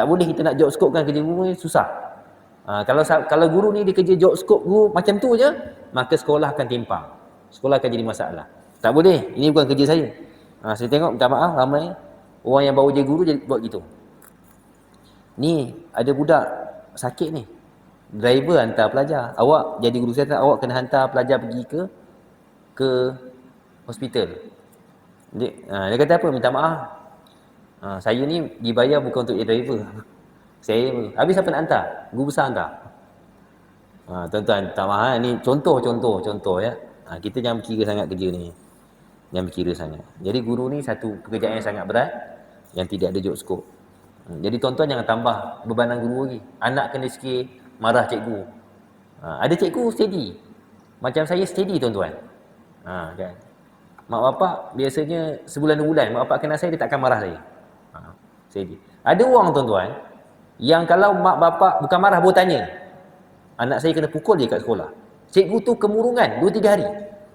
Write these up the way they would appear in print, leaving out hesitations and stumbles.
Tak boleh kita nak job scope kan kerja guru ni susah. Kalau guru ni dia kerja job scope guru macam tu je, maka sekolah akan timpang. Sekolah akan jadi masalah. Tak boleh, ini bukan kerja saya. Saya tengok, minta maaf, ramai orang yang baru jadi guru jadi buat gitu. Ni ada budak sakit ni, driver hantar pelajar. Awak jadi guru kesihatan, awak kena hantar pelajar pergi ke hospital. Dia kata apa? Minta maaf. Saya ni dibayar bukan untuk jadi driver. Saya habis siapa nak hantar? Guru besar hantar. Tuan-tuan, tak maaf, ni contoh ya. Kita jangan berkira sangat kerja ni. Jangan berkira sangat. Jadi guru ni satu pekerjaan yang sangat berat yang tidak ada job scope. Jadi tuan-tuan jangan tambah bebanan guru lagi. Anak kena sikit marah cikgu. Ada cikgu steady. Macam saya steady tuan-tuan. Kan. Mak bapak biasanya sebulan 2 bulan mak bapak kenal saya, dia takkan marah saya. Steady. Ada orang tuan-tuan yang kalau mak bapak bukan marah, baru tanya, anak saya kena pukul je kat sekolah. Cikgu tu kemurungan 2-3 hari.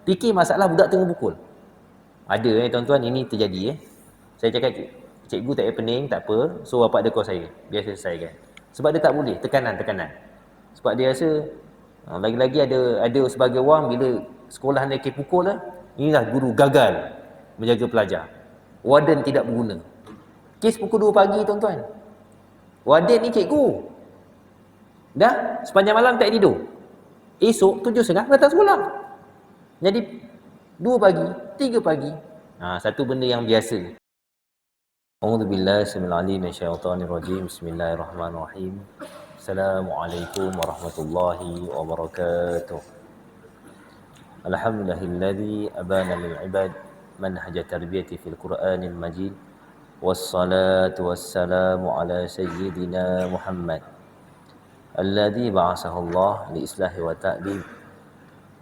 Fikir masalah budak tengah pukul. Ada tuan-tuan, ini terjadi. Saya cakap, cikgu tak payah pening, tak apa, so bapak dekor saya, biar selesaikan. Sebab dia tak boleh, tekanan. Sebab dia rasa, lagi-lagi ada sebagai orang, bila sekolah dia pukul lah, inilah guru gagal menjaga pelajar. Warden tidak berguna. Kes pukul 2 pagi tuan-tuan. Warden ni cikgu. Dah sepanjang malam tak tidur. Esok 7.30 datang sekolah. Jadi 2 pagi, 3 pagi. Satu benda yang biasa. A'udzubillahi minasyaitonir rajim. Bismillahirrahmanirrahim. Assalamualaikum warahmatullahi wabarakatuh. Alhamdulillahilladzi abana lil ibad manhaj tarbiyati fil Qur'anil Majid. Wassalatu wassalamu ala sayyidina Muhammad alladzi ba'athahu Allah li islahi wa ta'lim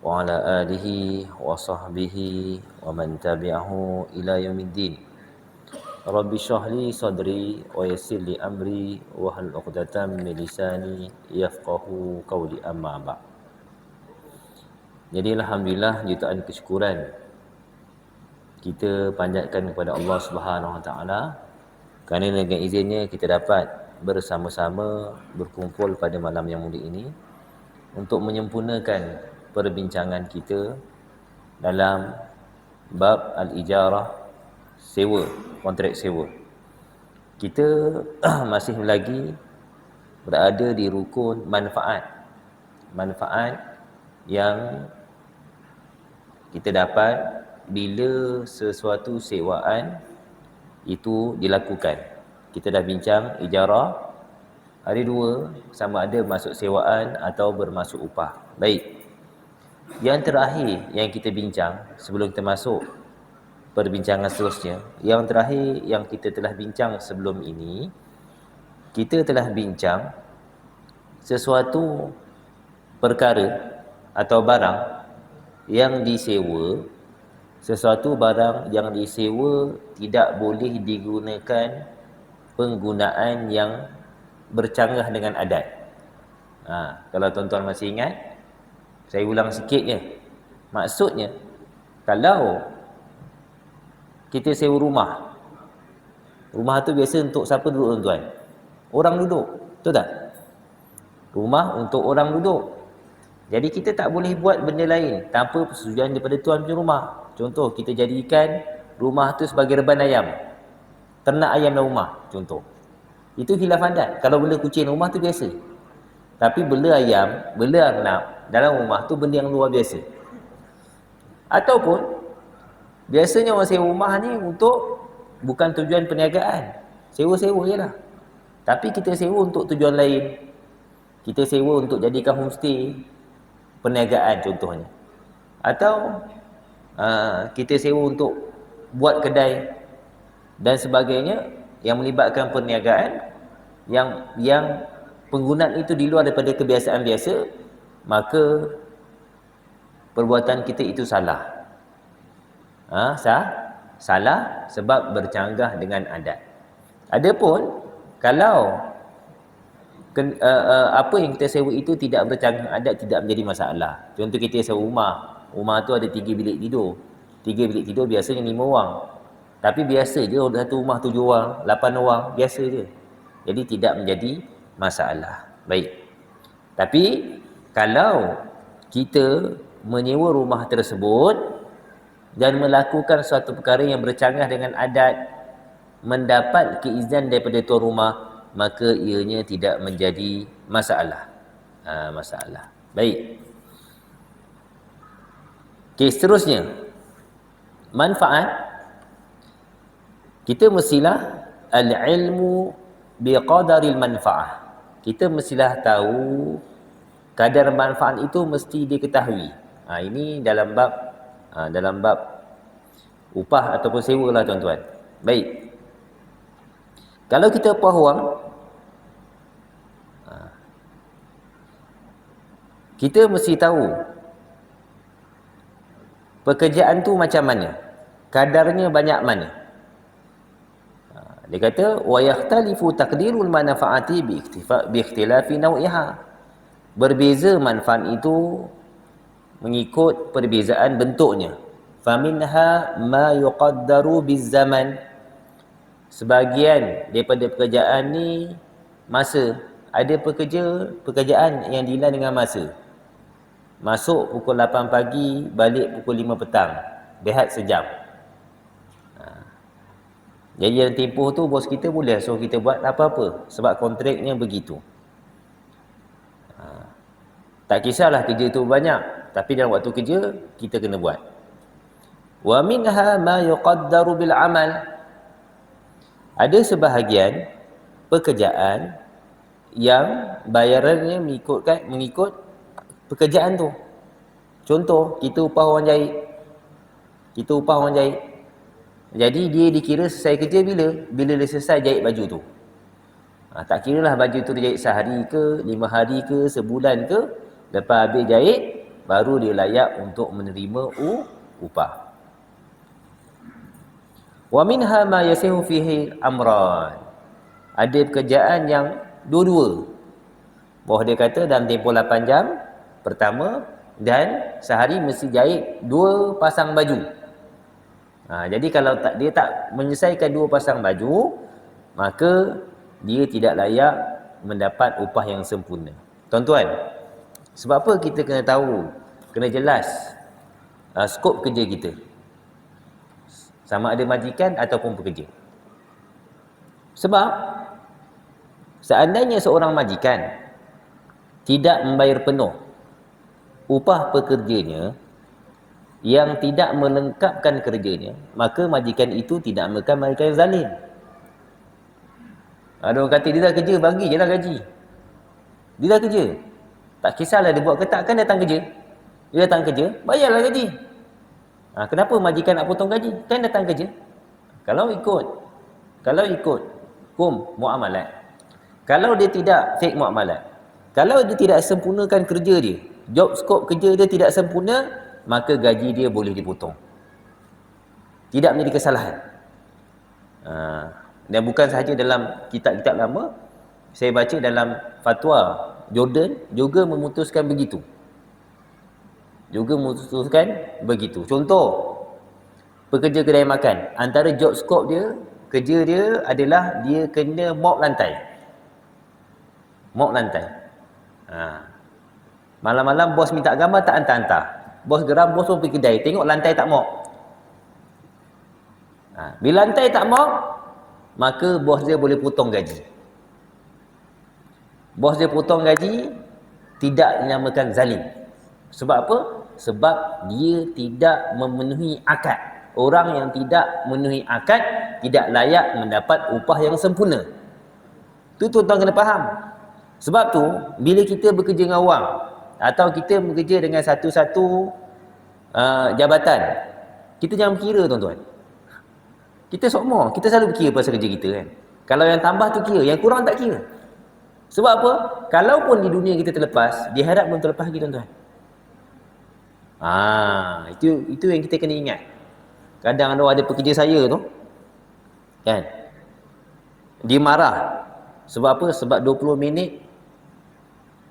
wa ala alihi wa sahbihi wa man tabi'ahu ila yaumiddin. Rabbi shrah li sadri wa yassir li amri wa hal 'uqdatam min lisani yafqahu qawli, amma ba'. Jadi alhamdulillah, jutaan kesyukuran kita panjatkan kepada Allah Subhanahu Wa Taala kerana dengan izinnya kita dapat bersama-sama berkumpul pada malam yang mulia ini untuk menyempurnakan perbincangan kita dalam bab al-ijarah, sewa, kontrak sewa. Kita masih lagi berada di rukun manfaat yang kita dapat bila sesuatu sewaan itu dilakukan. Kita dah bincang ijarah, ada 2, sama ada masuk sewaan atau bermasuk upah. Baik. Yang terakhir yang kita bincang sebelum kita masuk perbincangan seterusnya, yang terakhir yang kita telah bincang sebelum ini, kita telah bincang sesuatu perkara atau barang yang disewa. Sesuatu barang yang disewa tidak boleh digunakan penggunaan yang bercanggah dengan adat. Kalau tuan-tuan masih ingat, saya ulang sikit je. Maksudnya, kalau kita sewa rumah tu biasa untuk siapa duduk tuan-tuan? Orang duduk, betul tak? Rumah untuk orang duduk. Jadi kita tak boleh buat benda lain tanpa persetujuan daripada tuan punya rumah. Contoh, kita jadikan rumah tu sebagai reban ayam, ternak ayam dalam rumah, contoh. Itu khilaf adat. Kalau bela kucing rumah tu biasa. Tapi bela ayam, bela arnab dalam rumah tu benda yang luar biasa. Ataupun biasanya orang sewa rumah ni untuk bukan tujuan perniagaan. Sewa-sewa je lah. Tapi kita sewa untuk tujuan lain. Kita sewa untuk jadikan homestay, perniagaan contohnya. Atau kita sewa untuk buat kedai dan sebagainya yang melibatkan perniagaan yang penggunaan itu di luar daripada kebiasaan biasa, maka perbuatan kita itu salah. Salah sebab bercanggah dengan adat. Adapun kalau apa yang kita sewa itu tidak bercanggah adat, tidak menjadi masalah. Contoh, kita sewa rumah tu ada 3 bilik tidur. 3 bilik tidur biasanya 5 orang. Tapi biasa je satu rumah 7 orang, 8 orang, biasa je. Jadi tidak menjadi masalah. Baik. Tapi kalau kita menyewa rumah tersebut dan melakukan suatu perkara yang bercanggah dengan adat, mendapat keizinan daripada tuan rumah, maka ianya tidak menjadi masalah. Masalah. Baik. Okey, seterusnya. Manfaat. Kita mestilah al-ilmu biqadaril manfaah. Kita mestilah tahu kadar manfaat itu mesti diketahui. Ini dalam bab upah ataupun sewa lah tuan-tuan. Baik. Kalau kita peluang, kita mesti tahu pekerjaan tu macam mana, kadarnya banyak mana. Dia kata wa yakhtalifu taqdirul manfaati bi ikhtilafi naw'iha. Berbeza manfaat itu mengikut perbezaan bentuknya. Faminha ma yuqaddaru bizzaman. Sebahagian daripada pekerjaan ni masa. Ada pekerjaan yang dilan dengan masa. Masuk pukul 8 pagi, balik pukul 5 petang. Rehat sejam. Jadi dalam tempoh tu bos kita boleh suruh kita buat apa-apa sebab kontraknya begitu. Tak kisahlah kerja tu banyak, tapi dalam waktu kerja kita kena buat. Wa minha ma yuqaddaru bil amal. Ada sebahagian pekerjaan yang bayarannya mengikut pekerjaan tu. Contoh, kita upah orang jahit. Jadi dia dikira selesai kerja bila dia selesai jahit baju tu. Tak kiralah baju tu dia jahit sehari ke, 5 hari ke, sebulan ke. Lepas habis jahit, baru dia layak untuk menerima upah. Wa minha ma yasihu fihi amran. Ada pekerjaan yang dua-dua. Bawah dia kata dalam tempoh 8 jam pertama dan sehari mesti jahit 2 pasang baju. Jadi kalau dia tak menyelesaikan 2 pasang baju, maka dia tidak layak mendapat upah yang sempurna. Tuan-tuan, sebab apa kita kena tahu, kena jelas skop kerja kita, sama ada majikan ataupun pekerja. Sebab seandainya seorang majikan tidak membayar penuh upah pekerjanya yang tidak melengkapkan kerjanya, maka majikan itu tidak merupakan majikan yang zalim. Ada orang kata dia dah kerja, bagi je lah gaji. Dia dah kerja, tak kisahlah dia buat ke tak, kan datang kerja. Dia datang kerja, bayarlah gaji. Kenapa majikan nak potong gaji? Kan datang kerja. Kalau ikut hukum muamalat, kalau dia tidak fake muamalat, kalau dia tidak sempurnakan kerja dia, job scope kerja dia tidak sempurna, maka gaji dia boleh dipotong. Tidak menjadi kesalahan. Dan bukan sahaja dalam kitab-kitab lama, saya baca dalam fatwa Jordan juga memutuskan begitu. Contoh, pekerja kedai makan, antara job scope dia, kerja dia adalah dia kena mop lantai. Malam-malam bos minta gambar tak hantar-hantar. Bos geram, bos pun pergi kedai, tengok lantai tak mop. Bila lantai tak mop, maka bos dia boleh potong gaji. Bos dia potong gaji, tidak dinamakan zalim. Sebab apa? Sebab dia tidak memenuhi akad. Orang yang tidak memenuhi akad tidak layak mendapat upah yang sempurna. Itu tuan-tuan kena faham. Sebab tu, bila kita bekerja dengan orang, atau kita bekerja dengan satu-satu jabatan, kita jangan kira tuan-tuan. Kita selalu kira pasal kerja kita kan. Kalau yang tambah tu kira, yang kurang tak kira. Sebab apa? Kalaupun di dunia kita terlepas, di akhirat pun terlepas lagi tuan-tuan. Itu yang kita kena ingat. Kadang ada pekerja saya tu kan, dia marah. Sebab apa? Sebab 20 minit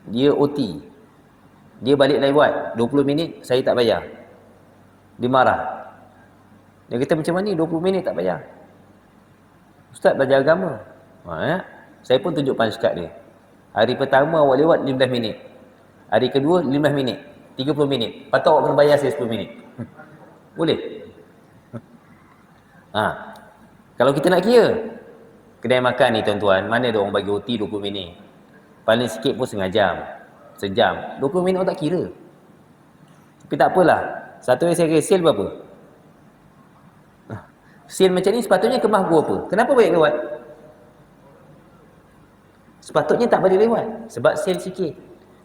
dia OT, dia balik lagi buat 20 minit saya tak bayar. Dia marah. Dia kata, macam mana 20 minit tak bayar? Ustaz belajar agama. Saya pun tunjuk punch card dia. Hari pertama awak lewat 15 minit. Hari kedua 15 minit. 30 minit. Patut awak kena bayar saya 10 minit. Boleh? Kalau kita nak kira, kedai makan ni tuan-tuan, mana ada orang bagi OT 20 minit? Paling sikit pun setengah jam. Sejam. 20 minit orang tak kira. Tapi tak apalah. Satu hari saya kira sale berapa? Sale macam ni sepatutnya kemah gua apa? Kenapa baik lewat? Sepatutnya tak boleh lewat. Sebab sale sikit.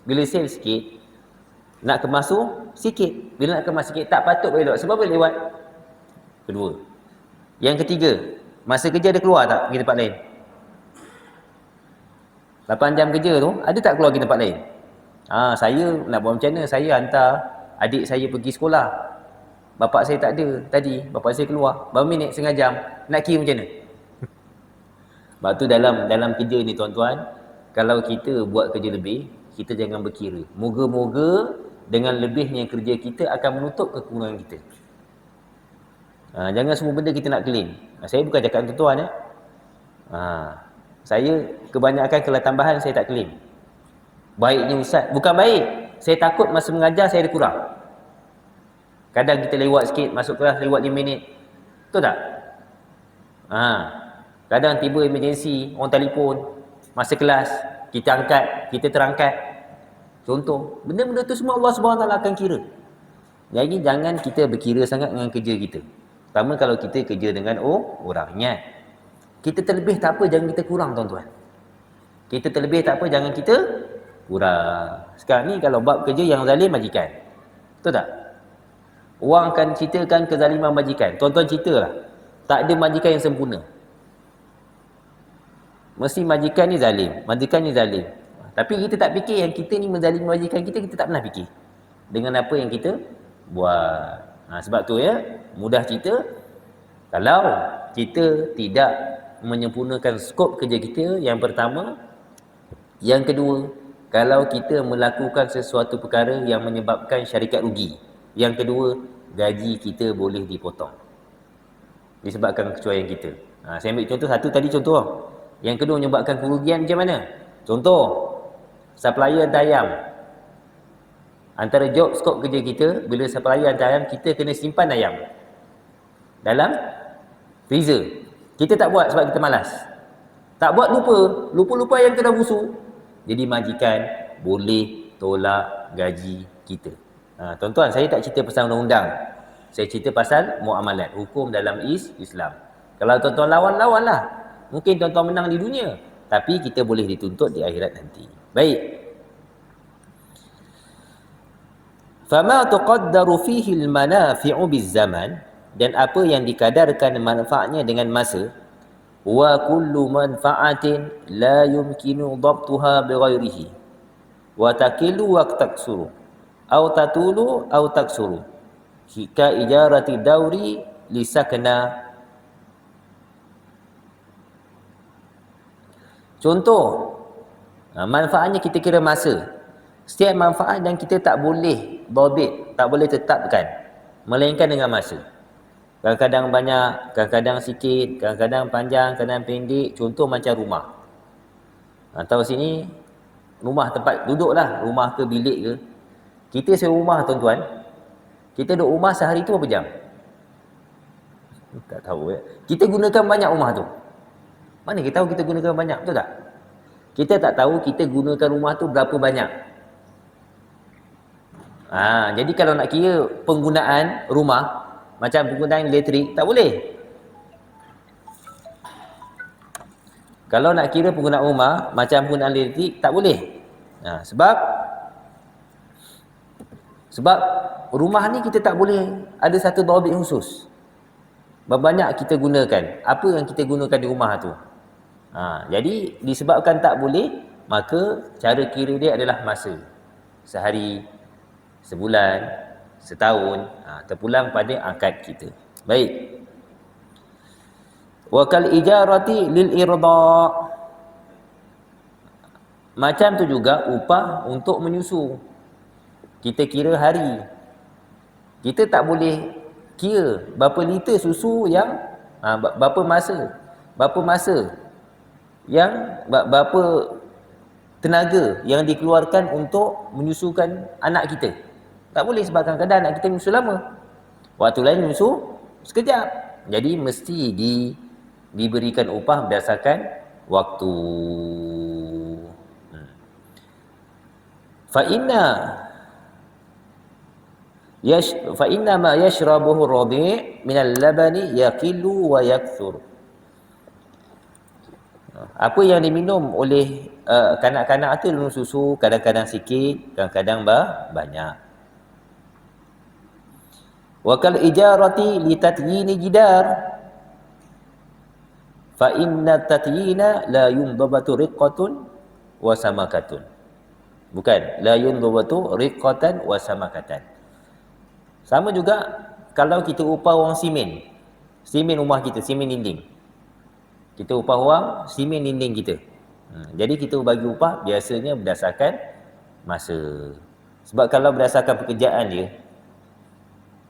Bila sale sikit, nak kemas tu sikit. Bila nak kemas sikit, tak patut boleh lewat. Sebab boleh lewat. Kedua. Yang ketiga, masa kerja ada keluar tak pergi tempat lain? 8 jam kerja tu, ada tak keluar pergi tempat lain? Saya nak buat macam mana? Saya hantar adik saya pergi sekolah. Bapak saya tak ada tadi. Bapak saya keluar. Berapa minit? Setengah jam. Nak kira macam mana? Sebab tu dalam kerja ni tuan-tuan, kalau kita buat kerja lebih, kita jangan berkira. Moga-moga dengan lebihnya kerja kita akan menutup kekurangan kita. Jangan semua benda kita nak claim. Saya bukan cakap tuan-tuan ya. Saya kebanyakan kalau tambahan saya tak claim. Baiknya ustaz, bukan baik. Saya takut masa mengajar saya ada kurang. Kadang kita lewat sikit, masuk kelas lewat 5 minit. Betul tak? Kadang tiba emergency, orang telefon masa kelas, kita angkat, kita terangkat. Contoh, benda-benda tu semua Allah SWT akan kira. Jadi jangan kita berkira sangat dengan kerja kita. Pertama kalau kita kerja dengan orang, ingat. Kita terlebih tak apa, jangan kita kurang tuan-tuan. Kita terlebih tak apa, jangan kita kurang. Sekarang ni kalau bab kerja yang zalim majikan. Betul tak? Orang akan ceritakan kezaliman majikan. Tuan-tuan ceritalah. Tak ada majikan yang sempurna. Mesti majikan ni zalim. Majikan ni zalim. Tapi kita tak fikir yang kita ni menzalimi majikan kita, kita tak pernah fikir. Dengan apa yang kita buat. Sebab tu ya, mudah cerita. Kalau kita tidak menyempurnakan skop kerja kita, yang pertama. Yang kedua, kalau kita melakukan sesuatu perkara yang menyebabkan syarikat rugi. Yang kedua, gaji kita boleh dipotong disebabkan kecuaian kita. Saya ambil contoh satu tadi contoh. Yang kedua menyebabkan kerugian macam mana? Contoh, supplier hantar ayam. Antara job skop kerja kita, bila supplier hantar ayam, kita kena simpan ayam dalam freezer. Kita tak buat sebab kita malas. Tak buat lupa ayam tu dah busuk. Jadi majikan boleh tolak gaji kita. Tuan-tuan, saya tak cerita pasal undang-undang. Saya cerita pasal muamalat, hukum dalam Islam. Kalau tuan-tuan lawan-lawanlah. Mungkin tuan-tuan menang di dunia, tapi kita boleh dituntut di akhirat nanti. Baik. Fama tuqaddaru fihi al-manafi'u biz-zaman, dan apa yang dikadarkan manfaatnya dengan masa, wa kullu manfa'atin la yumkinu dhabtuha bighairihi wa taqilu wa taksuru aw tatulu aw taksuru ka ijarati dauri li sakna. Contoh, manfaatnya kita kira masa. Setiap manfaat yang kita tak boleh dhabit, tak boleh tetapkan, melainkan dengan masa. Kadang-kadang banyak, kadang-kadang sikit, kadang-kadang panjang, kadang pendek. Contoh macam rumah. Tahu sini, rumah tempat duduklah, rumah ke bilik ke. Kita sewa rumah tuan-tuan, kita duduk rumah sehari tu berapa jam? Tak tahu ya. Kita gunakan banyak rumah tu. Mana kita tahu kita gunakan banyak, betul tak? Kita tak tahu kita gunakan rumah tu berapa banyak. Jadi kalau nak kira penggunaan rumah, macam penggunaan elektrik, tak boleh. Kalau nak kira penggunaan rumah, macam penggunaan elektrik, tak boleh. Sebab rumah ni kita tak boleh ada satu dhabit khusus. Berapa banyak kita gunakan, apa yang kita gunakan di rumah tu. Jadi disebabkan tak boleh, maka cara kira dia adalah masa. Sehari, sebulan, setahun, terpulang pada akad kita. Baik. Wa kal ijarati lil irda. Macam tu juga upah untuk menyusu. Kita kira hari. Kita tak boleh kira berapa liter susu yang berapa masa yang berapa tenaga yang dikeluarkan untuk menyusukan anak kita. Tak boleh sebab kadang-kadang anak kita menyusu lama. Waktu lain menyusu sekejap. Jadi mesti diberikan upah berdasarkan waktu. Fa inna ma yashrabuhu ar-radhi' min al-labani yaqillu wa yakthur. Apa yang diminum oleh kanak-kanak tu dalam susu, kadang-kadang sikit, kadang-kadang banyak. Wa kal ijarati li tatyini jidar fa inna tatyina la yundabatu riqqatun wa samakatun. Bukan, la yundabatu riqqatan wa samakatan. Sama juga kalau kita upah orang simen. Simen rumah kita, simen dinding. Kita upah orang simen dinding kita. Jadi kita bagi upah biasanya berdasarkan masa. Sebab kalau berdasarkan pekerjaan dia,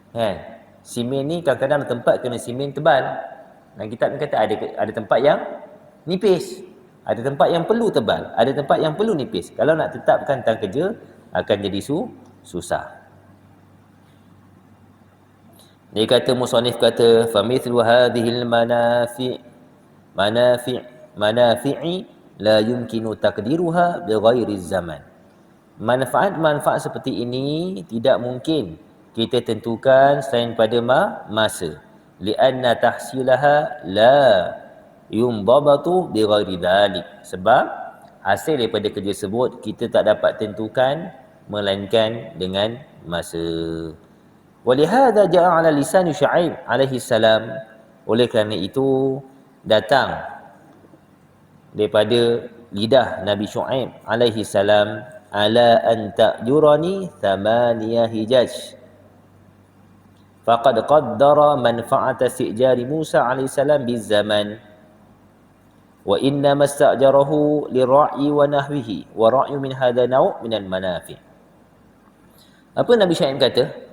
kan, simen ni kadang-kadang tempat kena simen tebal. Dan kita kata ada tempat yang nipis, ada tempat yang perlu tebal, ada tempat yang perlu nipis. Kalau nak tetapkan tang kerja akan jadi susah. Dia kata musannif kata fa mithlu hadhil manafi'i la yumkinu taqdiruha bighairi zaman. Manfaat-manfaat seperti ini tidak mungkin kita tentukan selain pada masa. Lianna tahsilaha la yumbabatu bighairi dhalik. Sebab hasil daripada kerja tersebut kita tak dapat tentukan melainkan dengan masa. Walihada ja'a ala lisan Syuaib alaihi salam. Oleh kerana itu datang daripada lidah Nabi Syuaib alaihi salam, ala an ta'jurani thamaniya hijaj. Faqad qaddara manfa'ata si'jari Musa alaihi salam bizaman. Wa inna masta'jarahu lirra'i wa nahwihi wa ra'yu min hadha naw' min al-manafi'. Apa Nabi Syuaib kata?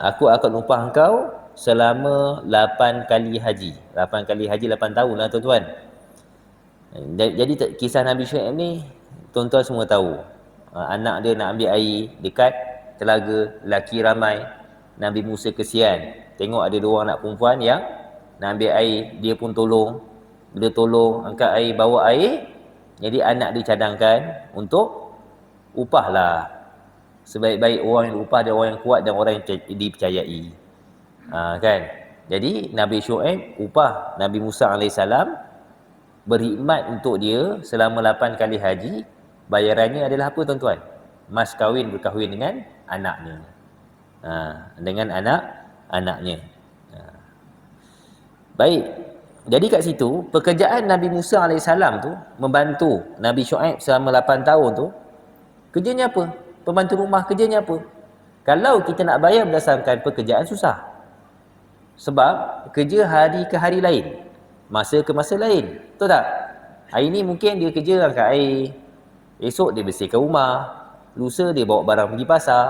Aku akan upah engkau selama 8 kali haji. 8 kali haji 8 tahun lah tuan-tuan. Jadi kisah Nabi Syuaib ni tuan-tuan semua tahu. Anak dia nak ambil air dekat telaga, lelaki ramai. Nabi Musa kesian. Tengok ada 2 anak perempuan yang nak ambil air, dia pun tolong. Bila tolong angkat air, bawa air, jadi anak dia cadangkan untuk upahlah. Sebaik-baik orang yang upah dia orang yang kuat dan orang yang dipercayai. Kan? Jadi Nabi Syuaib upah Nabi Musa AS berkhidmat untuk dia selama 8 kali haji. Bayarannya adalah apa tuan-tuan? Mas kahwin berkahwin dengan anaknya. Dengan anaknya. Baik. Jadi kat situ pekerjaan Nabi Musa AS tu membantu Nabi Syuaib selama 8 tahun tu. Kerjanya apa? Pembantu rumah kerjanya apa? Kalau kita nak bayar berdasarkan pekerjaan susah. Sebab kerja hari ke hari lain, masa ke masa lain. Betul tak? Hari ni mungkin dia kerja angkat air, esok dia bersihkan rumah, lusa dia bawa barang pergi pasar.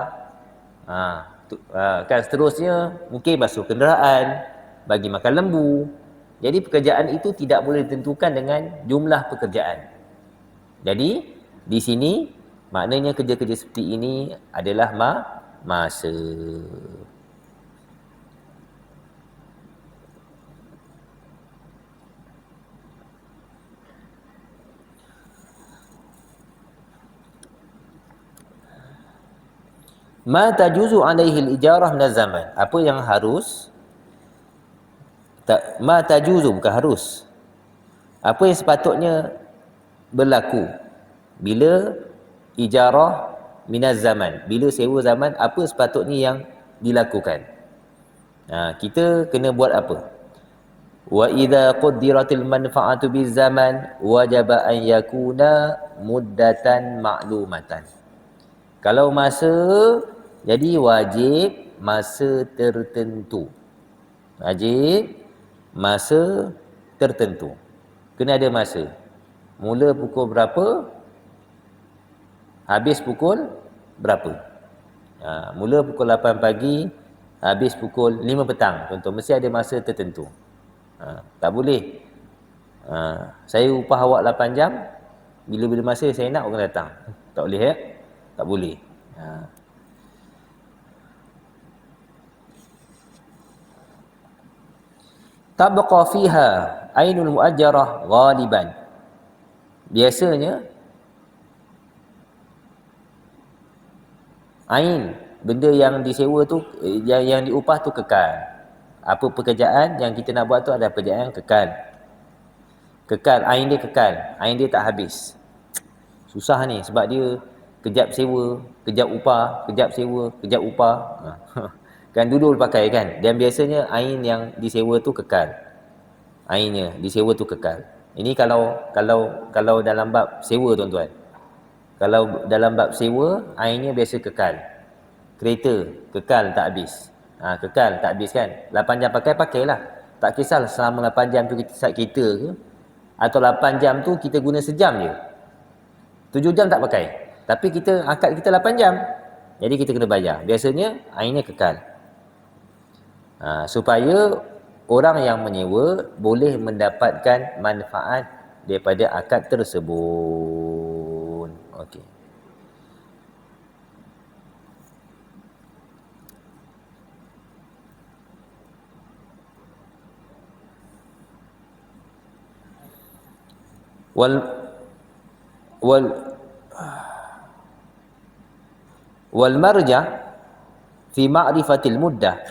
Kan seterusnya mungkin basuh kenderaan, bagi makan lembu. Jadi pekerjaan itu tidak boleh ditentukan dengan jumlah pekerjaan. Jadi di sini maknanya kerja-kerja seperti ini adalah masa. Ma tajuzu alaihi al-ijarah min az-zaman. Apa yang harus? Ma tajuzu bukan harus. Apa yang sepatutnya berlaku bila ijarah minaz zaman, bila sewa zaman, apa sepatutnya yang dilakukan. Kita kena buat apa? Wa idza qaddiratil manfa'atu bizaman wajaba an yakuna muddatan ma'lumatan. Kalau masa, jadi wajib masa tertentu. Wajib masa tertentu. Kena ada masa. Mula pukul berapa, habis pukul berapa. Mula pukul 8 pagi, habis pukul 5 petang. Contoh, mesti ada masa tertentu. Tak boleh Saya upah awak 8 jam, bila-bila masa saya nak orang datang. Tak boleh ya? Tak boleh. Tabqa fiha ainul muajjarah ghaliban. Biasanya ain, benda yang disewa tu, yang diupah tu kekal. Apa pekerjaan yang kita nak buat tu ada pekerjaan yang kekal. Kekal, ain dia kekal, ain dia tak habis. Susah ni sebab dia kejap sewa, kejap upah, kejap sewa, kejap upah. Kan dudul pakai kan. Dan biasanya ain yang disewa tu kekal. Ainnya disewa tu kekal. Ini kalau dalam bab sewa tuan-tuan. Kalau dalam bab sewa, ainnya biasa kekal. Kereta kekal tak habis. Kekal tak habis kan. 8 jam pakailah. Tak kisah selama 8 jam tu kita start kereta ke, atau 8 jam tu kita guna sejam je. 7 jam tak pakai. Tapi kita akad kita 8 jam. Jadi kita kena bayar. Biasanya ainnya kekal. Supaya orang yang menyewa boleh mendapatkan manfaat daripada akad tersebut. Okey. wal marja fi ma'rifatil muddah,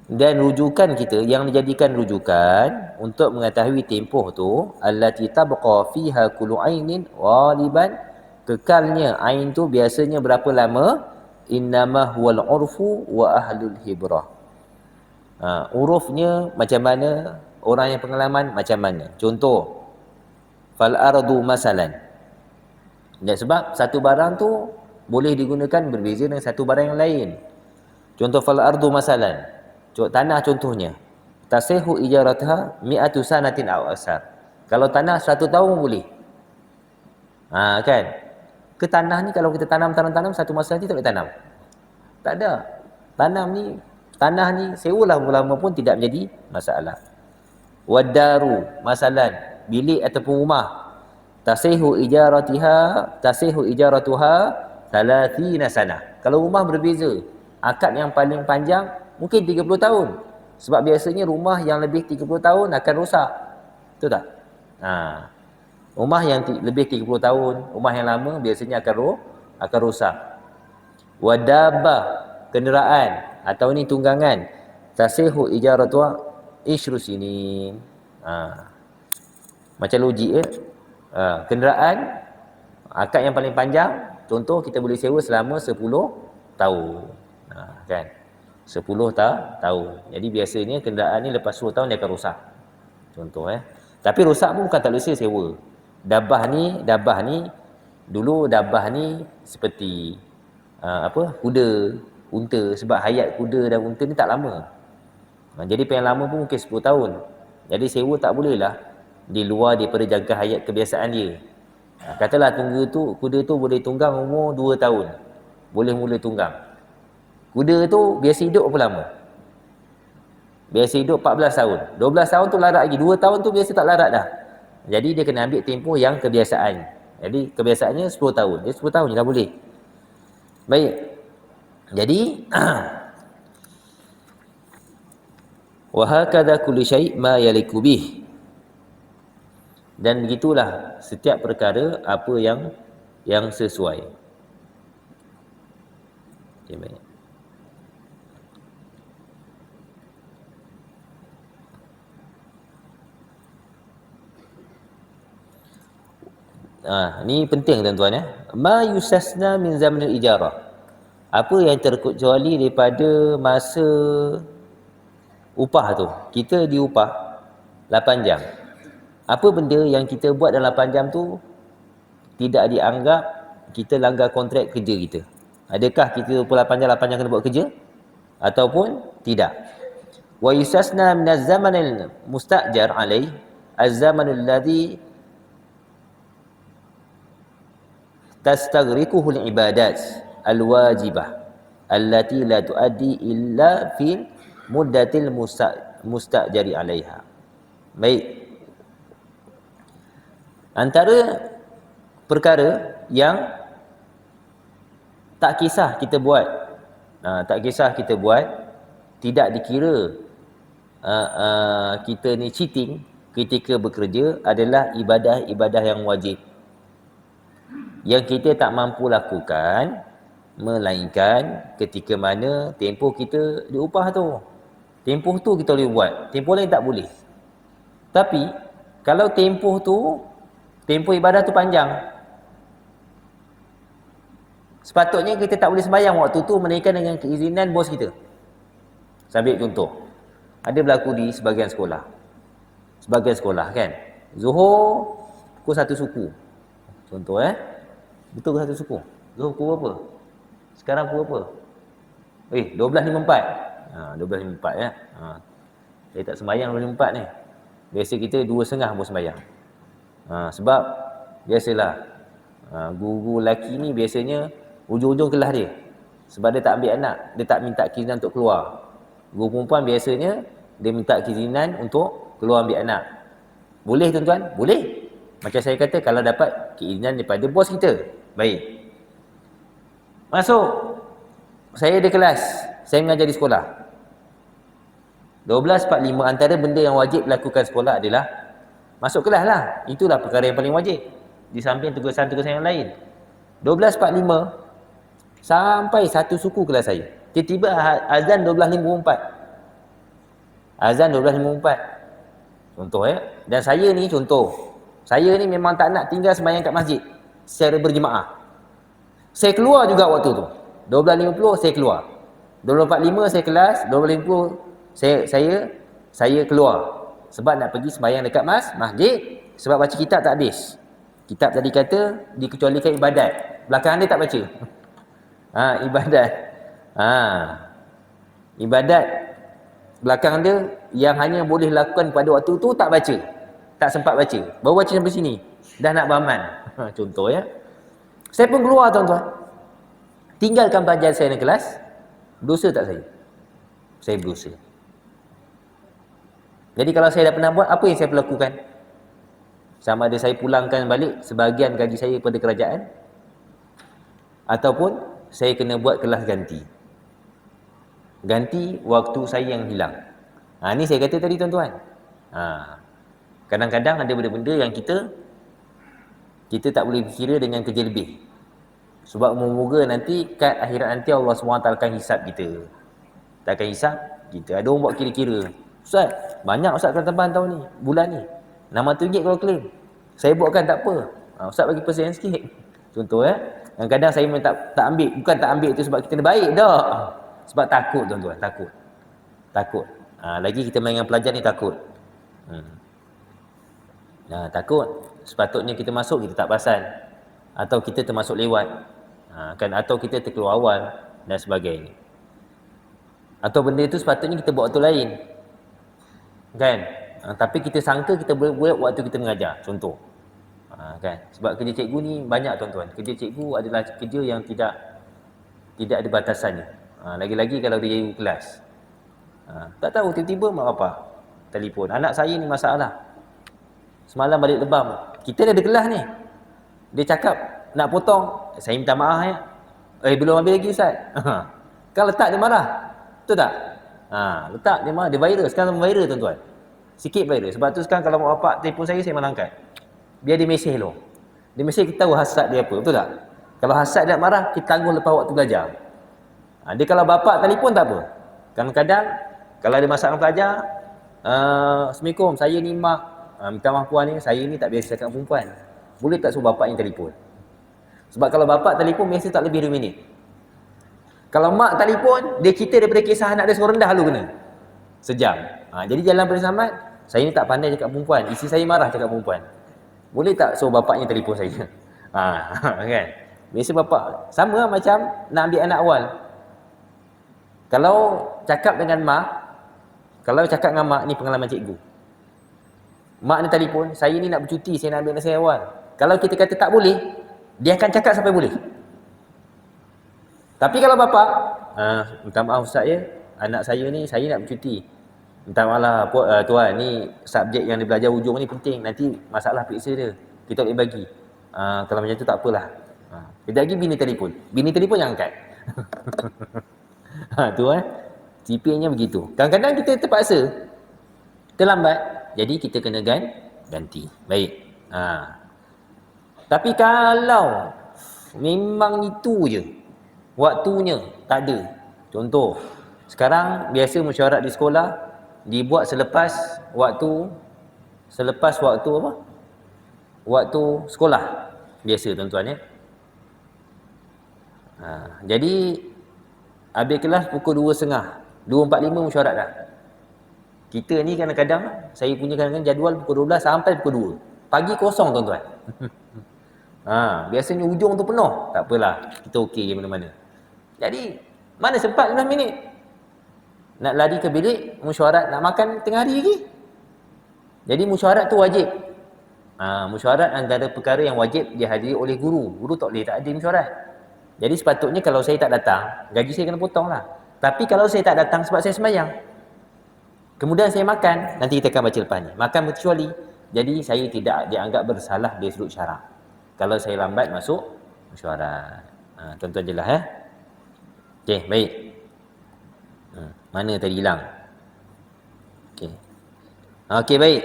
dan rujukan kita yang dijadikan rujukan untuk mengetahui tempoh tu, allati tabqa fiha kullu ainin ghaliban, kekalnya ain tu biasanya berapa lama, innama huwal urfu wa ahlul hibrah. Urufnya macam mana, orang yang pengalaman macam mana. Contoh, fal ardu masalan. Dan sebab satu barang tu boleh digunakan berbeza dengan satu barang yang lain. Contoh fal ardu masalan, tanah contohnya, tasihu ijaratha mi'atu sanatin aw aksar. Kalau tanah 100 tahun boleh. Kan? Ke tanah ni kalau kita tanam satu masa nanti tak boleh tanam. Tak ada. Tanah ni sewalah lama pun tidak menjadi masalah. Wadaru masalan, bilik ataupun rumah, tasihu ijaratuha 30 sana. Kalau rumah berbeza, akad yang paling panjang mungkin 30 tahun. Sebab biasanya rumah yang lebih 30 tahun akan rosak. Betul tak? Rumah yang lebih 30 tahun, rumah yang lama biasanya akan rosak. Wadabah, kenderaan atau ni tunggangan, tasihu ijaratuha isyru sinin. Macam logik kenderaan, akad yang paling panjang, contoh kita boleh sewa selama 10 tahun. Kan? 10 tahun. Jadi biasanya kenderaan ni lepas 10 tahun dia akan rosak. Contoh Tapi rosak pun bukan tak boleh sewa. Dabah ni dulu dabah ni seperti kuda, unta, sebab hayat kuda dan unta ni tak lama. Jadi paling lama pun mungkin 10 tahun. Jadi sewa tak bolehlah di luar daripada jangka hayat kebiasaan dia. Katalah kuda tu boleh tunggang umur 2 tahun. Boleh mula tunggang. Kuda tu biasa hidup berapa lama? Biasa hidup 14 tahun. 12 tahun tu larat lagi. 2 tahun tu biasa tak larat dah. Jadi dia kena ambil tempoh yang kebiasaan. Jadi kebiasaannya 10 tahun. Dia 10 tahun je dah boleh. Baik. Jadi wa hakadha kulli syai' ma yaliku bih. Dan begitulah setiap perkara apa yang sesuai. Okay, baik. Ni penting tuan-tuan Ma yusasna min zamanil ijarah. Apa yang terkecuali daripada masa upah tu. Kita diupah 8 jam. Apa benda yang kita buat dalam 8 jam tu tidak dianggap kita langgar kontrak kerja kita? Adakah kita 28 jam kena buat kerja ataupun tidak? Wa yusasna min az-zamanil mustajar alaih az-zamanul ladzi tastaghriquhu al-ibadat al-wajibah allati la tuaddi illa fi muddatil mustajari alaiha. Baik. Antara perkara yang tak kisah kita buat, tidak dikira kita ni cheating ketika bekerja adalah ibadah-ibadah yang wajib yang kita tak mampu lakukan, melainkan ketika mana tempoh kita diupah tu. Tempoh tu kita boleh buat, tempoh lain tak boleh. Tapi kalau tempoh ibadah tu panjang, sepatutnya kita tak boleh sembahyang waktu tu melainkan dengan keizinan bos kita. Saya ambil contoh. Ada berlaku di sebahagian sekolah kan. Zuhur pukul 1 suku. Contoh betul ke 1 suku? Zuhur pukul berapa? Sekarang pukul berapa? 12.54. 12.54 ya. Saya tak sembahyang 12.54 ni. Biasa kita 2.30 pun sembahyang. Sebab biasalah guru lelaki ni biasanya ujung-ujung kelas dia. Sebab dia tak ambil anak, dia tak minta keizinan untuk keluar. Guru perempuan biasanya dia minta keizinan untuk keluar ambil anak. Boleh tuan-tuan? Boleh. Macam saya kata, kalau dapat keizinan daripada bos kita, baik. Masuk. Saya ada kelas, saya mengajar di sekolah. 12.45, antara benda yang wajib lakukan sekolah adalah masuk kelas lah. Itulah perkara yang paling wajib, di samping tugasan-tugasan yang lain. 12.45 sampai 1 suku kelas saya. Tiba-tiba azan 12.54. Azan 12.54. Contoh Dan saya ni memang tak nak tinggal sembahyang kat masjid secara berjemaah. Saya keluar juga waktu tu. 12.50 saya keluar. 12.45 saya kelas, 12.50 saya keluar. Sebab nak pergi sembahyang dekat masjid. Sebab baca kitab tak habis. Kitab tadi kata dikecualikan ibadat. Belakang dia tak baca. Ibadat. Ibadat belakang dia yang hanya boleh lakukan pada waktu tu tak baca. Tak sempat baca. Baru baca sampai sini. Dah nak beramal. Contoh Saya pun keluar tuan-tuan. Tinggalkan pelajaran saya dalam kelas. Berdosa tak saya? Saya berdosa. Jadi kalau saya dah pernah buat, apa yang saya perlu lakukan? Sama ada saya pulangkan balik sebahagian gaji saya kepada kerajaan, ataupun saya kena buat kelas ganti waktu saya yang hilang. Ni saya kata tadi tuan-tuan. Kadang-kadang ada benda-benda yang kita tak boleh kira dengan kerja lebih. Sebab moga-moga nanti kat akhirat nanti Allah SWT akan hisap kita. Tak akan hisap kita. Ada orang buat kira-kira. Ustaz, banyak Ustaz kena tambahan tahun ni, bulan ni. RM600 kalau claim. Saya buatkan tak apa. Ustaz bagi persen sikit. Contoh kadang-kadang saya memang tak ambil. Bukan tak ambil tu sebab kita ni baik dah. Sebab takut tuan-tuan, takut. Lagi kita main dengan pelajar ni takut. Takut. Sepatutnya kita masuk, kita tak pasal. Atau kita termasuk lewat. Atau kita terkeluar awal dan sebagainya. Atau benda itu sepatutnya kita buat waktu lain. Tapi kita sangka kita boleh buat waktu kita mengajar. Contoh. Sebab kerja cikgu ni banyak tuan-tuan. Kerja cikgu adalah kerja yang tidak ada batasannya. Lagi-lagi kalau dia cikgu kelas. Tak tahu tiba-tiba mak bapak telefon, anak saya ni masalah. Semalam balik lebam. Kita dah ada kelas ni. Dia cakap nak potong. Saya minta maaf belum ambil lagi Ustaz. Kalau letak dia marah. Betul tak? Letak dia marah. Dia viral. Sekarang viral tuan-tuan. Sikit viral. Sebab tu sekarang kalau mak bapak telefon saya memang angkat. Biar dia mesej dulu. Dia mesej kita tahu hasad dia apa. Betul tak? Kalau hasad dia marah, kita tanggung lepas waktu belajar. Dia kalau bapak telefon tak apa. Kadang-kadang kalau ada masalah pelajar, Assalamualaikum, saya ni mak, minta maaf puan ni, saya ni tak biasa cakap perempuan. Boleh tak suruh bapak yang telefon? Sebab kalau bapak telefon, biasa tak lebih 2 minit. Kalau mak telefon, dia cerita daripada kisah anak dia suruh rendah dulu kena. Sejam. Jadi jalan pada Samad, saya ni tak pandai cakap perempuan. Isteri saya marah cakap perempuan. Boleh tak suruh bapaknya telefon saya? Kan? Biasa bapak, sama macam nak ambil anak awal. Kalau cakap dengan mak, ni pengalaman cikgu. Mak ni telefon, saya ni nak bercuti, saya nak ambil anak saya awal. Kalau kita kata tak boleh, dia akan cakap sampai boleh. Tapi kalau bapa, minta maaf Ustaz anak saya ni, saya nak bercuti. Minta maaf lah tuan, ni subjek yang dia belajar ujung ni penting, nanti masalah periksa dia. kita boleh bagi. Kalau macam tu tak apalah. Kejap lagi bini telefon yang angkat. Tu tipenya begitu. Kadang-kadang kita terpaksa terlambat, jadi kita kena ganti. Baik. Tapi kalau memang itu je, waktunya tak ada. Contoh, sekarang biasa mesyuarat di sekolah dibuat selepas waktu apa? Waktu sekolah. Biasa tuan-tuan ya. Jadi habis kelas pukul 2.30, 2.45 mesyuarat dah. Kita ni kadang-kadang, saya punya kadang-kadang jadual pukul 12 sampai pukul 2. Pagi kosong tuan-tuan. Biasanya hujung tu penuh. Tak apalah, kita okey mana-mana. Jadi, mana sempat 15 minit? Nak lari ke bilik, mesyuarat, nak makan tengah hari lagi. Jadi mesyuarat tu wajib. Mesyuarat antara perkara yang wajib dihadiri oleh guru. Guru tak boleh tak hadir mesyuarat. Jadi sepatutnya kalau saya tak datang, gaji saya kena potong lah. Tapi kalau saya tak datang sebab saya sembahyang, kemudian saya makan, nanti kita akan baca lepas ni. Makan berkecuali. Jadi saya tidak dianggap bersalah dari sudut syarak kalau saya lambat masuk mesyuarat. Tuan-tuan jelas Okey, baik. Mana tadi hilang? Okey, baik.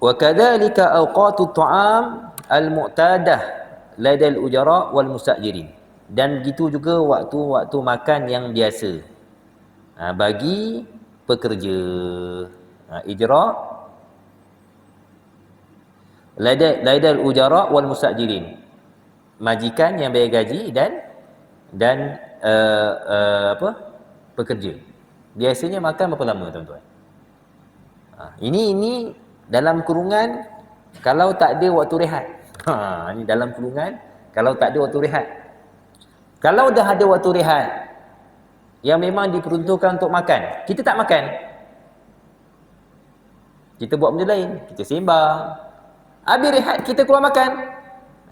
Wa kadzalika awqatut ta'am al-mu'tadah ladal ujara wal mustajirin. Dan begitu juga waktu-waktu makan yang biasa bagi pekerja. Ijra ladal ujara wal mustajirin, majikan yang bayar gaji dan pekerja. Biasanya makan berapa lama tuan-tuan? Ini dalam kurungan kalau tak ada waktu rehat. Ini dalam kurungan kalau tak ada waktu rehat. Kalau dah ada waktu rehat yang memang diperuntukkan untuk makan, kita tak makan. Kita buat benda lain, kita sembang. Habis rehat kita keluar makan.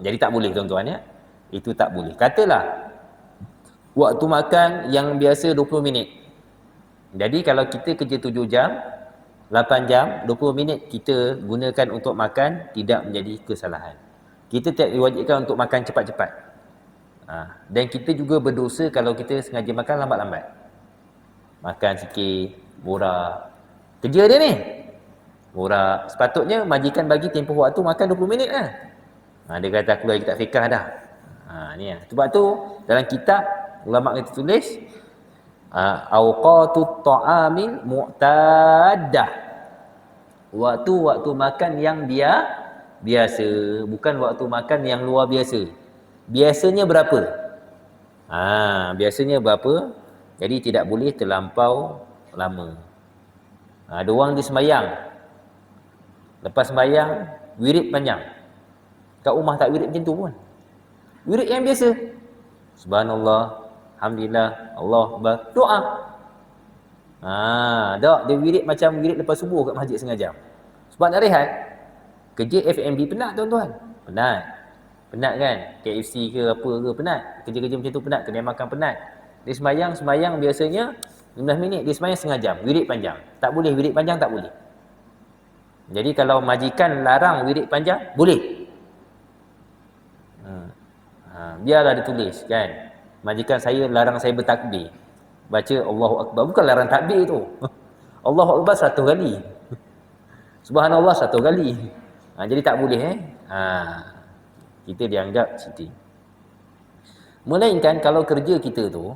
Jadi tak boleh tuan-tuan ya. Itu tak boleh. Katalah waktu makan yang biasa 20 minit. Jadi kalau kita kerja 7 jam, 8 jam, 20 minit kita gunakan untuk makan, tidak menjadi kesalahan. Kita tidak diwajibkan untuk makan cepat-cepat. Dan kita juga berdosa kalau kita sengaja makan lambat-lambat. Makan sikit, borak. Kerja dia ni borak. Sepatutnya majikan bagi tempoh waktu makan 20 minit lah. Dia kata aku lagi tak fikah dah. Ni lah. Sebab tu dalam kitab ulama kita tulis awqatut ta'amil mu'tadah, waktu-waktu makan yang biasa, bukan waktu makan yang luar biasa. Biasanya berapa? Biasanya berapa? Jadi tidak boleh terlampau lama. Ada orang dia sembahyang, lepas sembahyang wirid panjang. Kat rumah tak wirid macam tu pun. Wirid yang biasa. Subhanallah, alhamdulillah, Allah Akbar, doa. Dia wirid macam wirid lepas subuh kat masjid setengah jam. Sebab nak rehat. Kerja F&B penat tuan-tuan. Penat kan? KFC ke apa ke penat. Kerja-kerja macam tu penat, kena makan penat. Dia sembahyang biasanya 15 minit, dia sembahyang setengah jam, wirid panjang. Tak boleh, wirid panjang tak boleh. Jadi kalau majikan larang wirid panjang, boleh. Biarlah ditulis kan. Majikan saya larang saya bertakbir. Baca Allahu Akbar. Bukan larang takbir tu. Allahu Akbar 100 kali. Subhanallah 100 kali. Jadi tak boleh kita dianggap cheating. Melainkan kalau kerja kita tu,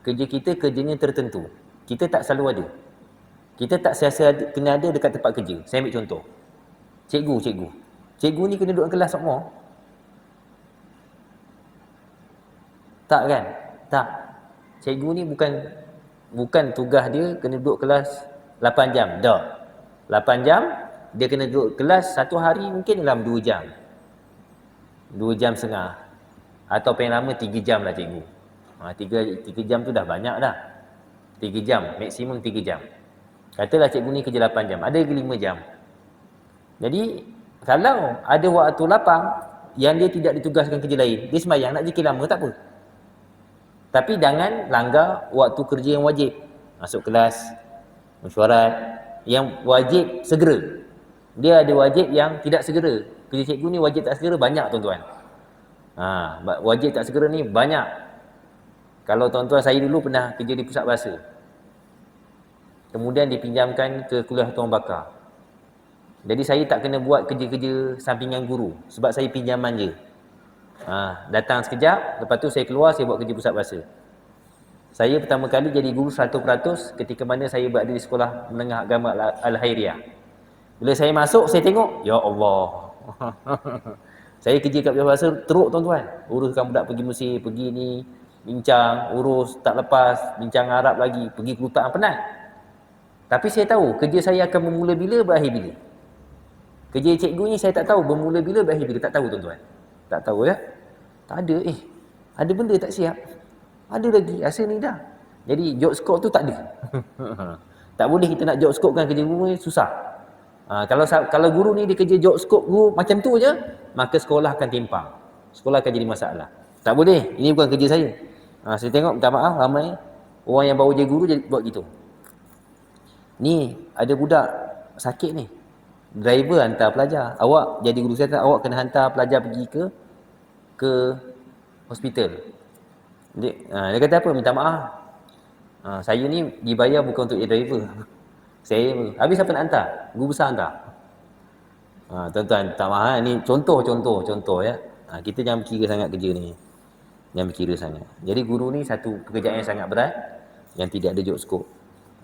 kerjanya tertentu. Kita tak selalu ada. Kita tak sentiasa kena ada dekat tempat kerja. Saya ambil contoh. Cikgu. Cikgu ni kena duduk kelas semua. Tak kan? Tak. Cikgu ni bukan tugas dia kena duduk kelas 8 jam. Dah. 8 jam dia kena duduk kelas satu hari mungkin dalam 2 jam. 2 jam setengah. Atau paling lama 3 jam lah cikgu. 3 jam tu dah banyak dah. 3 jam, maksimum 3 jam. Katalah cikgu ni kerja 8 jam, ada lagi 5 jam. Jadi kalau ada waktu lapang yang dia tidak ditugaskan kerja lain, dia sembahyang nak zikir lama tak apa. Tapi jangan langgar waktu kerja yang wajib. Masuk kelas, mesyuarat, yang wajib segera. Dia ada wajib yang tidak segera. Kerja cikgu ni wajib tak segera banyak tuan-tuan. Wajib tak segera ni banyak. Kalau tuan-tuan, saya dulu pernah kerja di pusat bahasa. Kemudian dipinjamkan ke kuliah Tuan Bakar. Jadi saya tak kena buat kerja-kerja sampingan guru sebab saya pinjaman je. Datang sekejap, lepas tu saya keluar, saya buat kerja pusat bahasa. Saya pertama kali jadi guru 100% ketika mana saya berada di sekolah menengah agama Al-Hairiyah. Bila saya masuk, saya tengok, ya Allah. Saya kerja kat pusat bahasa teruk tuan-tuan. Uruskan budak pergi Mesir, pergi ni, bincang, urus tak lepas, bincang Arab lagi, pergi kerutaan, penat. Tapi saya tahu kerja saya akan bermula bila, berakhir bila. Kerja cikgu ni saya tak tahu bermula bila, berakhir bila. Tak tahu tuan-tuan. Tak tahu ya. Tak ada. Ada benda tak siap. Ada lagi. Rasa ni dah. Jadi job scope tu tak ada. Tak boleh kita nak job scope kan kerja guru ni susah. Kalau guru ni dia kerja job scope guru macam tu je, maka sekolah akan timpang. Sekolah akan jadi masalah. Tak boleh. Ini bukan kerja saya. Saya tengok, minta maaf, ramai orang yang baru jadi guru jadi buat gitu. Ni ada budak sakit ni. Driver hantar pelajar. Awak jadi guru kesihatan, awak kena hantar pelajar pergi ke hospital. Dia kata apa? Minta maaf. Saya ni dibayar bukan untuk jadi driver. Saya habis siapa nak hantar? Guru besar hantar. Tuan-tuan, tak maaf, ni contoh ya. Kita jangan berkira sangat kerja ni. Jangan berkira sangat. Jadi guru ni satu pekerjaan yang sangat berat yang tidak ada job scope.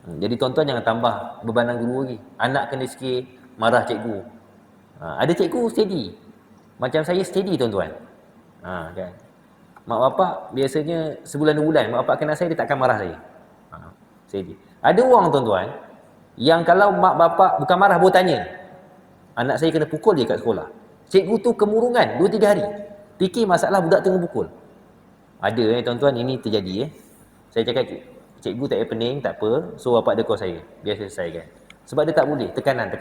Jadi tuan-tuan jangan tambah bebanan guru lagi. Anak kena sikit marah cikgu. Ada cikgu steady. Macam saya steady tuan-tuan. Kan. Mak bapak biasanya sebulan 2 bulan mak bapak kenal saya, dia takkan marah saya. Steady. Ada orang tuan-tuan yang kalau mak bapak bukan marah, boleh tanya. Anak saya kena pukul je kat sekolah. Cikgu tu kemurungan 2-3 hari. Fikir masalah budak tengah pukul. Ada tuan-tuan, ini terjadi Saya cakap cikgu tak payah pening, tak apa. So bapak dekor saya. Biar selesaikan. Sebab dia tak boleh tekanan.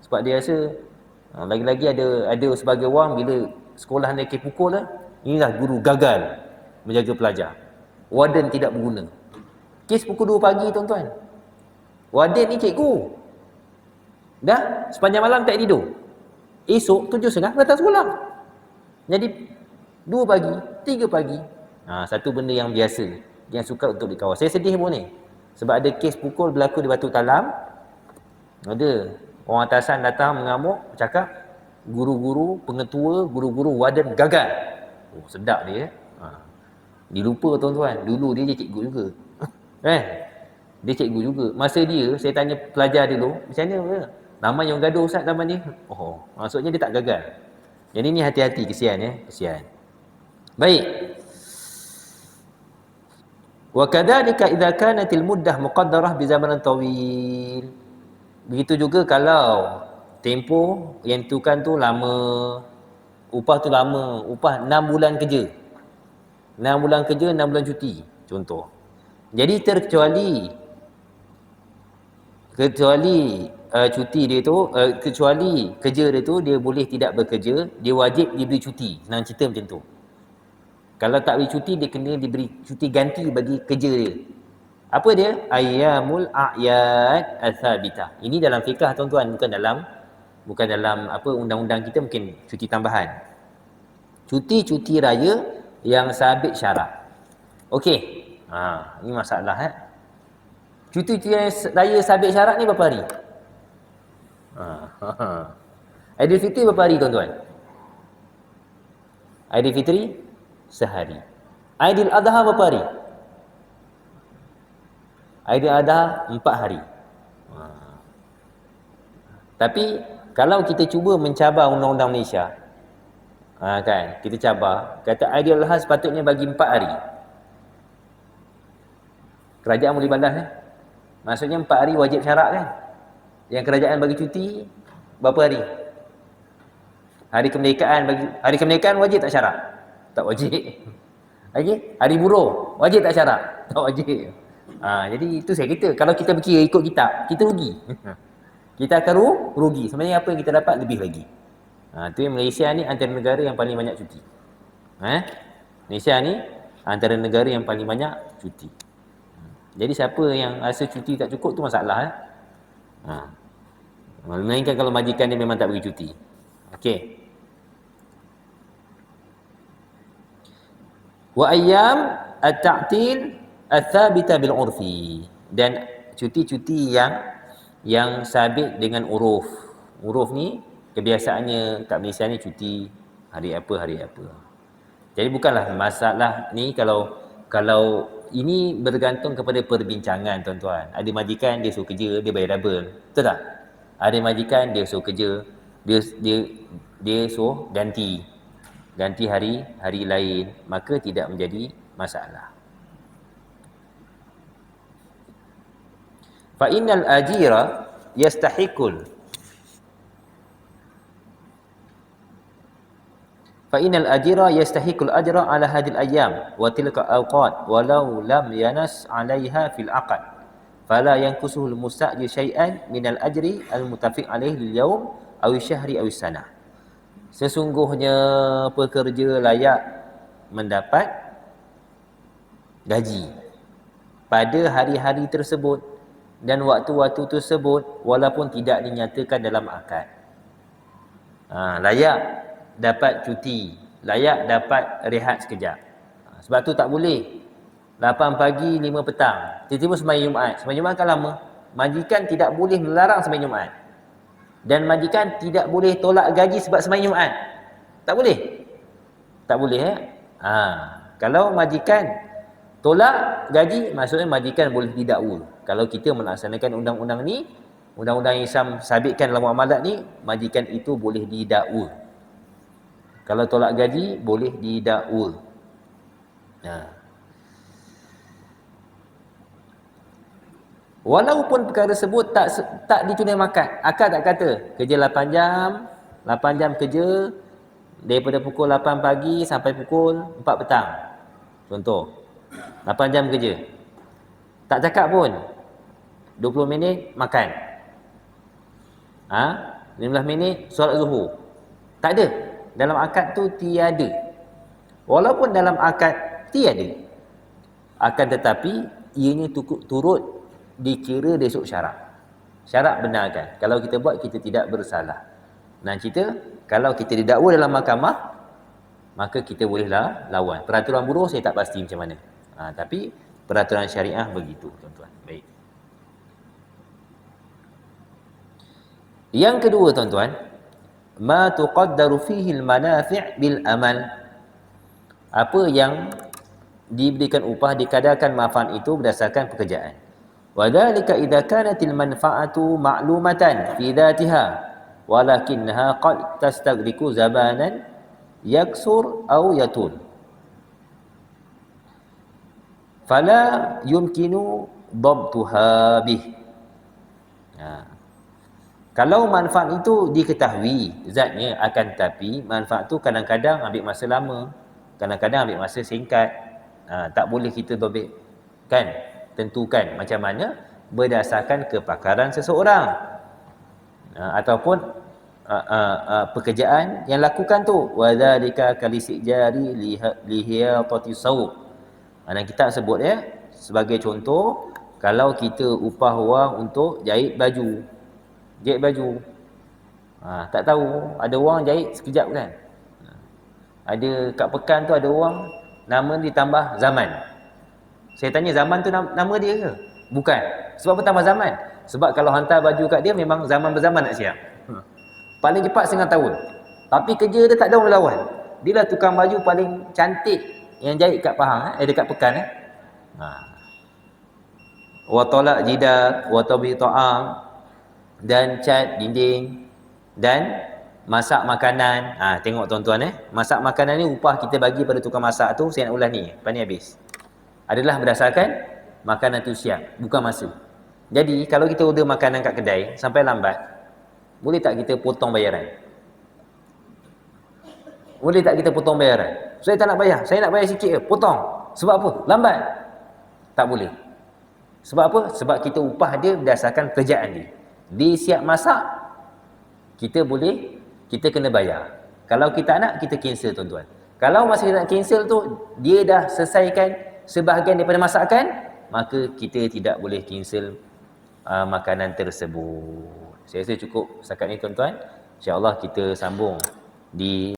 Sebab dia rasa lagi-lagi ada sebagai orang bila sekolah nak pukul inilah guru gagal menjaga pelajar. Warden tidak berguna. Kes pukul 2 pagi tuan-tuan. Warden ni cikgu. Dah sepanjang malam tak tidur. Esok 7.30 datang sekolah. Jadi 2 pagi, 3 pagi. Satu benda yang biasa, yang suka untuk dikawal. Saya sedih pun ni. Sebab ada kes pukul berlaku di Batu Talam. Ada orang atasan datang mengamuk, cakap guru-guru, pengetua, guru-guru, warden gagal. Sedap dia. Dia lupa tuan-tuan, dulu dia cikgu juga. Dia cikgu juga. Masa dia, saya tanya pelajar dulu, macam mana? Nama yang gaduh Ustaz nama dia. Maksudnya dia tak gagal. Jadi ni hati-hati, kesian kesian. Baik. Wa kadzalika idza kanatil muddah muqaddarah bi zamanin tawil. Begitu juga kalau tempoh yang tentukan tu lama, upah tu lama, upah 6 bulan kerja. 6 bulan kerja, 6 bulan cuti, contoh. Jadi terkecuali cuti dia tu, kecuali kerja dia tu dia boleh tidak bekerja, dia wajib diberi cuti. Senang cerita macam tu. Kalau tak beri cuti, dia kena diberi cuti ganti bagi kerja dia. Apa dia? Ayyamul a'yad al-thabitah. Ini dalam fiqah tuan-tuan, bukan dalam apa undang-undang kita, mungkin cuti tambahan. Cuti-cuti raya yang sabit syarak. Okey. Ini masalah Cuti-cuti raya sabit syarak ni berapa hari? Aidilfitri berapa hari tuan-tuan? Aidilfitri sehari. Aidil Adha berapa hari? Aidil Adha 4 hari. Tapi kalau kita cuba mencabar undang-undang Malaysia, kan, kita cabar, kata Aidil Adha sepatutnya bagi 4 hari. Kerajaan boleh balas Maksudnya 4 hari wajib syarak kan. Yang kerajaan bagi cuti berapa hari? Hari kemerdekaan wajib tak syarak? Tak wajib. Lagi hari buruh wajib tak syarak? Tak wajib. Jadi itu saya kata, kalau kita berkira ikut kitab, kita rugi. Kita akan rugi. Sebenarnya apa yang kita dapat lebih lagi. Tu yang Malaysia ni antara negara yang paling banyak cuti. Malaysia ni antara negara yang paling banyak cuti. Jadi siapa yang rasa cuti tak cukup tu masalah Melainkan kalau majikan dia memang tak bagi cuti. Okey. Wa ayyam at-ta'til ats-tsabita bil 'urfi, dan cuti-cuti yang sabit dengan uruf. Uruf ni kebiasaannya kat Malaysia ni cuti hari apa hari apa. Jadi bukanlah masalah ni, kalau ini bergantung kepada perbincangan tuan-tuan. Ada majikan dia suruh kerja, dia bayar double. Betul tak? Ada majikan dia suruh kerja, dia suruh ganti hari lain, maka tidak menjadi masalah. Fa innal ajira yastahiqul ajra ala hadhihi al-ayyam wa tilka awqat walau lam yanas 'alayha fil 'aqd fala yanqusuhu al-musta'jir syai'an min al-ajri al-muttafiq 'alayhi lil-yawm aw syahri aw sanah. Sesungguhnya pekerja layak mendapat gaji pada hari-hari tersebut dan waktu-waktu tersebut walaupun tidak dinyatakan dalam akad. Layak dapat cuti, layak dapat rehat sekejap. Sebab tu tak boleh 8 pagi 5 petang tiba-tiba sembahyang Jumaat. Sembahyang Jumaat kan lama. Majikan tidak boleh melarang sembahyang Jumaat, dan majikan tidak boleh tolak gaji sebab sembahyang Jumaat. Tak boleh. Tak boleh Kalau majikan tolak gaji, maksudnya majikan boleh didakwa. Kalau kita melaksanakan undang-undang ni, undang-undang Islam sabitkan dalam muamalat ni, majikan itu boleh didakwa. Kalau tolak gaji boleh didakwa. Walaupun perkara tersebut tak ditunaikan akad tak kata kerja 8 jam kerja daripada pukul 8 pagi sampai pukul 4 petang. Contoh, 8 jam kerja. Tak cakap pun 20 minit makan. 15 minit solat zuhur. Tak ada. Dalam akad tu tiada. Walaupun dalam akad tiada, akan tetapi ianya turut dikira desuk syarat. Syarat benarkan. Kalau kita buat, kita tidak bersalah. Nah, kalau kita didakwa dalam mahkamah, maka kita bolehlah lawan. Peraturan buruh saya tak pasti macam mana. Tapi peraturan syariah begitu, tuan-tuan. Baik. Yang kedua, tuan-tuan, ma tuqaddaru fihi al-manafi' bil amal. Apa yang diberikan upah, dikadarkan manfaat itu berdasarkan pekerjaan. Wa dzalika idza kanatil manfa'atu ma'lumatan fi dzatiha walakinnaha qad tastaghriqu zamanan yaksur aw yatul fala yumkinu dhabtuha bih. Kalau manfaat itu diketahui zatnya, akan tetapi manfaat itu kadang-kadang ambil masa lama, kadang-kadang ambil masa singkat. Tak boleh kita tentukan macam mana berdasarkan kepakaran seseorang ataupun pekerjaan yang lakukan tu. Wa dzalika kalisik jari lihiyatati sawb. Dan kita sebut sebagai contoh, kalau kita upah orang untuk jahit baju. Tak tahu, ada orang jahit sekejap kan. Ada kat Pekan tu ada orang nama ditambah Zaman. Saya tanya, Zaman tu nama dia ke? Bukan. Sebab apa tambah Zaman? Sebab kalau hantar baju kat dia, memang zaman berzaman nak siap. Paling cepat 1/2 tahun. Tapi kerja dia tak ada orang lawan. Dia lah tukang baju paling cantik yang jahit kat Pahang, dekat Pekan. Wa talaq jidar, wa tabi ta'am, dan cat dinding, dan masak makanan. Tengok tuan-tuan, masak makanan ni upah kita bagi pada tukang masak tu, saya nak ulas ni, lepas ni habis, adalah berdasarkan makanan tu siap, bukan masa. Jadi kalau kita order makanan kat kedai sampai lambat, boleh tak kita potong bayaran? Boleh tak kita potong bayaran? Saya tak nak bayar, saya nak bayar sikit je, potong. Sebab apa? Lambat. Tak boleh. Sebab apa? Sebab kita upah dia berdasarkan kerjaan dia. Dia siap masak, kita kena bayar. Kalau kita nak, kita cancel, tuan-tuan. Kalau masa kita nak cancel tu, dia dah selesaikan sebahagian daripada masakan, maka kita tidak boleh cancel makanan tersebut. Saya rasa cukup setakat ni tuan-tuan. InsyaAllah kita sambung di